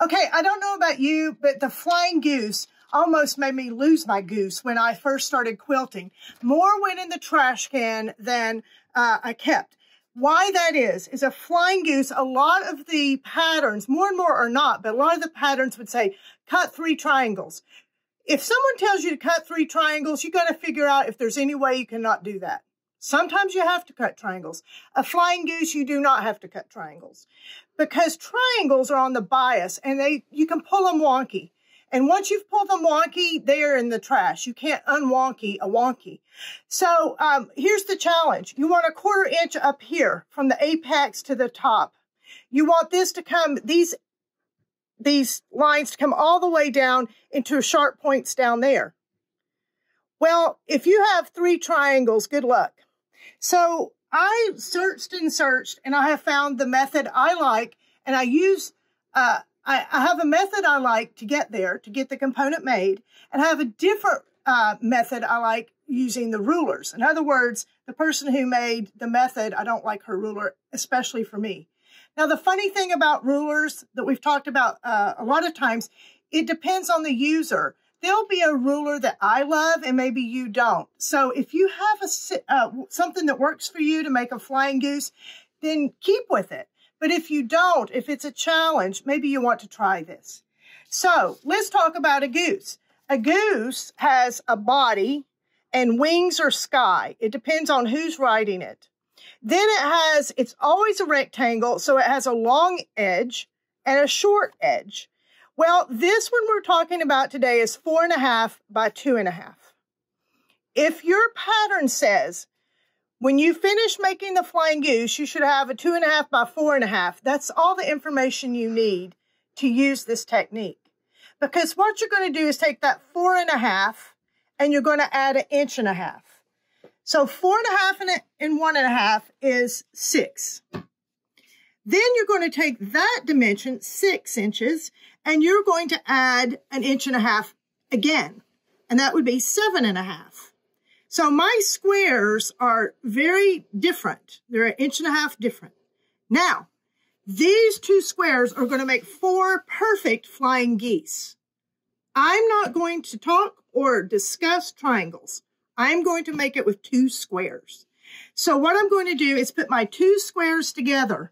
Okay, I don't know about you, but the flying goose almost made me lose my goose when I first started quilting. More went in the trash can than I kept. Why that is a flying goose, a lot of the patterns, more and more are not, but a lot of the patterns would say, cut 3 triangles. If someone tells you to cut 3 triangles, you got to figure out if there's any way you cannot do that. Sometimes you have to cut triangles. A flying goose, you do not have to cut triangles because triangles are on the bias and you can pull them wonky. And once you've pulled them wonky, they are in the trash. You can't unwonky a wonky. So here's the challenge. You want a 1/4 inch up here from the apex to the top. You want this to come, these lines to come all the way down into sharp points down there. Well, if you have 3 triangles, good luck. So I searched and searched, and I have found the method I like, and I use, I have a method I like to get there, to get the component made, and I have a different method I like using the rulers. In other words, the person who made the method, I don't like her ruler, especially for me. Now, the funny thing about rulers that we've talked about a lot of times, it depends on the user. There'll be a ruler that I love and maybe you don't. So if you have something that works for you to make a flying goose, then keep with it. But if you don't, if it's a challenge, maybe you want to try this. So let's talk about a goose. A goose has a body and wings or sky. It depends on who's riding it. Then it's always a rectangle, so it has a long edge and a short edge. Well, this one we're talking about today is 4.5 by 2.5. If your pattern says when you finish making the flying goose, you should have a 2.5 by 4.5, that's all the information you need to use this technique. Because what you're going to do is take that 4.5 and you're going to add 1.5 inches. So 4.5 and 1.5 is 6. Then you're going to take that dimension, 6 inches, and you're going to add 1.5 inches again. And that would be 7.5. So my squares are very different. They're 1.5 inches different. Now, these 2 squares are going to make 4 perfect flying geese. I'm not going to talk or discuss triangles. I'm going to make it with 2 squares. So what I'm going to do is put my 2 squares together.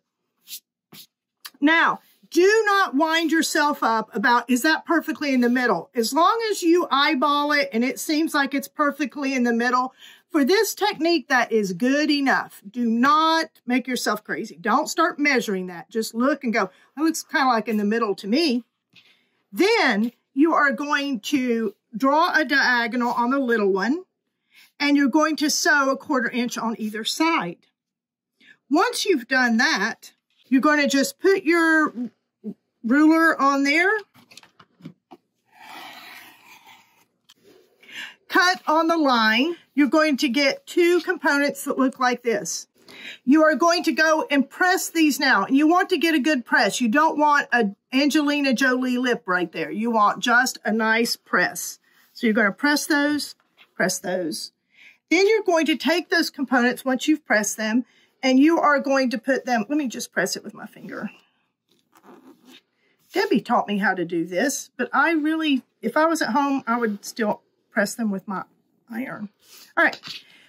Now, do not wind yourself up about, is that perfectly in the middle? As long as you eyeball it and it seems like it's perfectly in the middle, for this technique, that is good enough. Do not make yourself crazy. Don't start measuring that. Just look and go, that looks kind of like in the middle to me. Then you are going to draw a diagonal on the little one, and you're going to sew 1/4 inch on either side. Once you've done that, you're going to just put your ruler on there, cut on the line. You're going to get 2 components that look like this. You are going to go and press these now. And you want to get a good press. You don't want an Angelina Jolie lip right there. You want just a nice press. So you're going to press those, press those. Then you're going to take those components once you've pressed them, and you are going to put them, let me just press it with my finger. Debbie taught me how to do this, but I really, if I was at home, I would still press them with my iron. All right,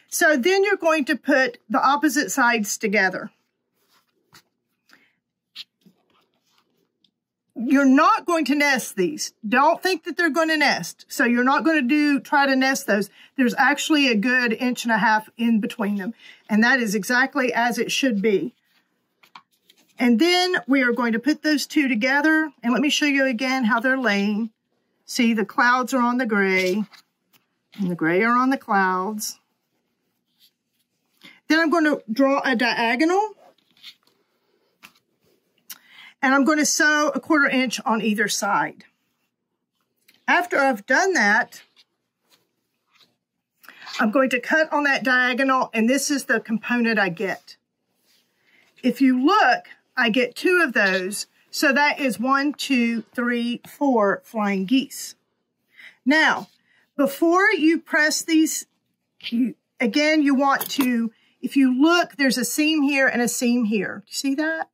so then you're going to put the opposite sides together. You're not going to nest these. Don't think that they're going to nest. So you're not going to try to nest those. There's actually a good 1.5 inches in between them. And that is exactly as it should be. And then we are going to put those 2 together. And let me show you again how they're laying. See, the clouds are on the gray. And the gray are on the clouds. Then I'm going to draw a diagonal. And I'm going to sew 1/4 inch on either side. After I've done that, I'm going to cut on that diagonal, and this is the component I get. If you look, I get 2 of those, so that is 1, 2, 3, 4 flying geese. Now, before you press these, again, you want to, if you look, there's a seam here and a seam here. Do you see that?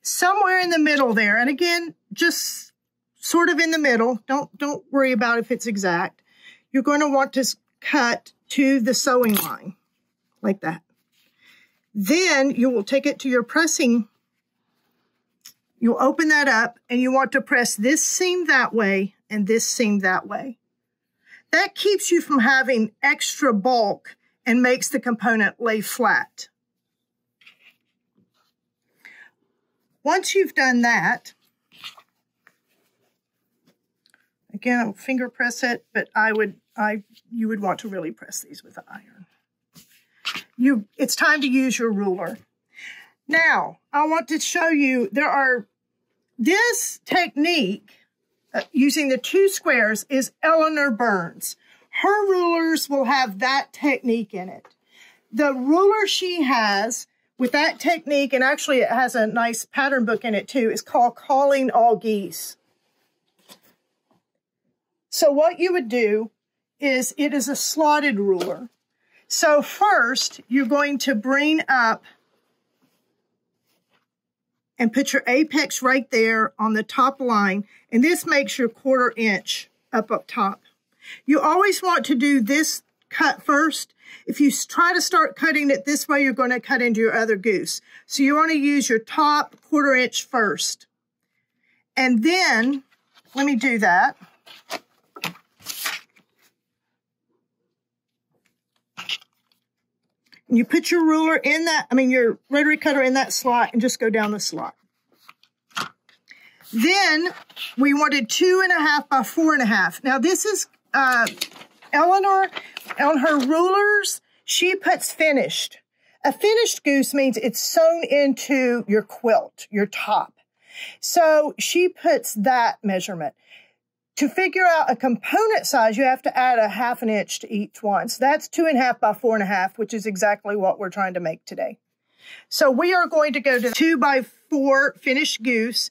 Somewhere in the middle there. And again, just sort of in the middle. Don't worry about if it's exact. You're going to want to cut to the sewing line like that. Then you will take it to your pressing. You'll open that up and you want to press this seam that way and this seam that way. That keeps you from having extra bulk and makes the component lay flat. Once you've done that, again, I'll finger press it, but you would want to really press these with an iron. It's time to use your ruler. Now, I want to show you, this technique, using the 2 squares, is Eleanor Burns. Her rulers will have that technique in it. The ruler she has with that technique, and actually it has a nice pattern book in it too, is called Calling All Geese. So what you would do is, it is a slotted ruler. So first, you're going to bring up and put your apex right there on the top line, and this makes your 1/4 inch up top. You always want to do this cut first. If you try to start cutting it this way, you're going to cut into your other goose. So you want to use your top 1/4 inch first. And then, let me do that. And you put your ruler in that, your rotary cutter in that slot and just go down the slot. Then we wanted 2.5 by 4.5. Now this is Eleanor, on her rulers, she puts finished. A finished goose means it's sewn into your quilt, your top. So she puts that measurement. To figure out a component size, you have to add a 1/2 inch to each one. So that's 2.5 by 4.5, which is exactly what we're trying to make today. So we are going to go to 2 by 4 finished goose.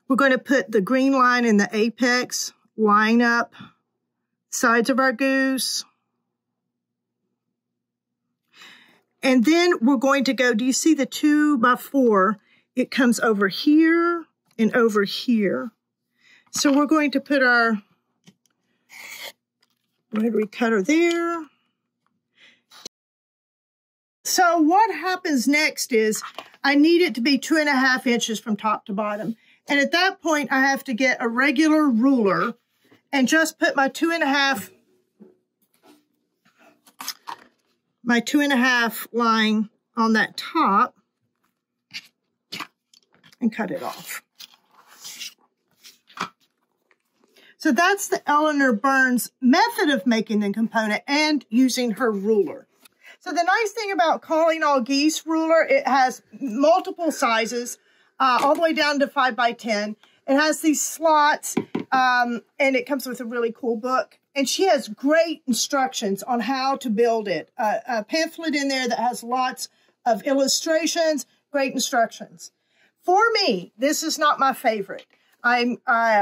We're going to put the green line in the apex, line up sides of our goose. And then we're going to go, do you see the 2 by 4? It comes over here and over here. So we're going to put our rotary cutter there. So what happens next is I need it to be 2.5 inches from top to bottom. And at that point, I have to get a regular ruler and just put my 2.5 line on that top and cut it off. So that's the Eleanor Burns method of making the component and using her ruler. So the nice thing about Calling All Geese ruler, it has multiple sizes, all the way down to 5 by 10. It has these slots, and it comes with a really cool book. And she has great instructions on how to build it. A pamphlet in there that has lots of illustrations, great instructions. For me, this is not my favorite.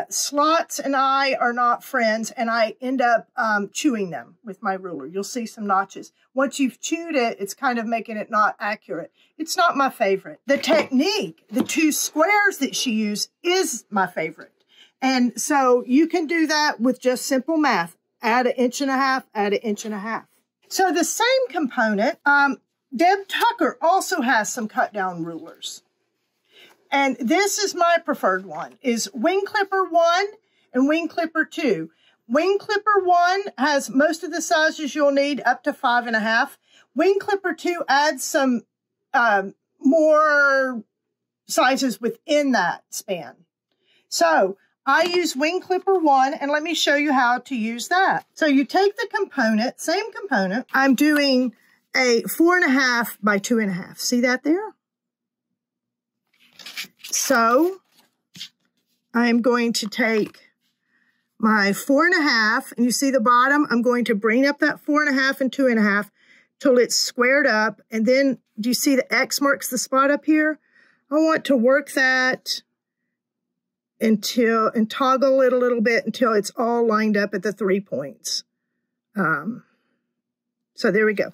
Slots and I are not friends, and I end up chewing them with my ruler. You'll see some notches. Once you've chewed it, it's kind of making it not accurate. It's not my favorite. The technique, the 2 squares that she used, is my favorite. And so you can do that with just simple math. Add 1.5 inches, add 1.5 inches. So the same component, Deb Tucker also has some cut down rulers. And this is my preferred one, is Wing Clipper 1 and Wing Clipper 2. Wing Clipper 1 has most of the sizes you'll need, up to 5.5. Wing Clipper 2 adds some more sizes within that span. So I use Wing Clipper 1, and let me show you how to use that. So you take the component, same component. I'm doing a 4.5 by 2.5. See that there? So I'm going to take my 4.5, and you see the bottom, I'm going to bring up that 4.5 and 2.5 till it's squared up. And then do you see the X marks the spot up here? I want to work that and toggle it a little bit until it's all lined up at the 3 points. So there we go.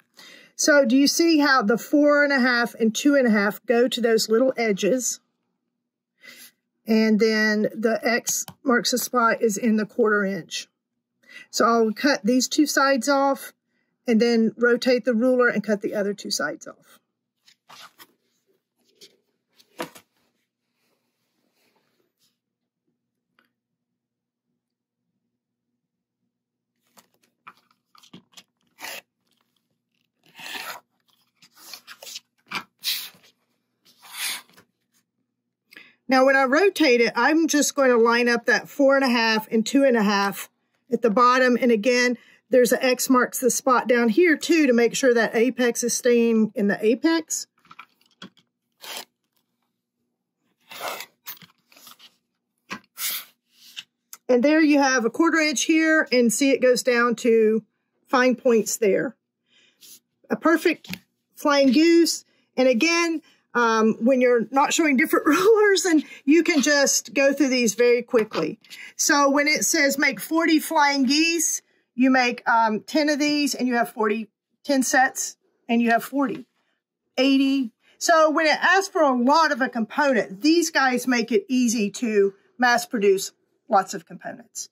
So do you see how the 4.5 and 2.5 go to those little edges? And then the X marks the spot is in the 1/4 inch. So I'll cut these 2 sides off and then rotate the ruler and cut the other 2 sides off. Now, when I rotate it, I'm just going to line up that 4.5 and 2.5 at the bottom. And again, there's an X marks the spot down here too to make sure that apex is staying in the apex. And there you have a 1/4 inch here, and see it goes down to fine points there. A perfect flying goose. And again, when you're not showing different rulers, and you can just go through these very quickly. So when it says make 40 flying geese, you make 10 of these and you have 10 sets and you have 40, 80. So when it asks for a lot of a component, these guys make it easy to mass produce lots of components.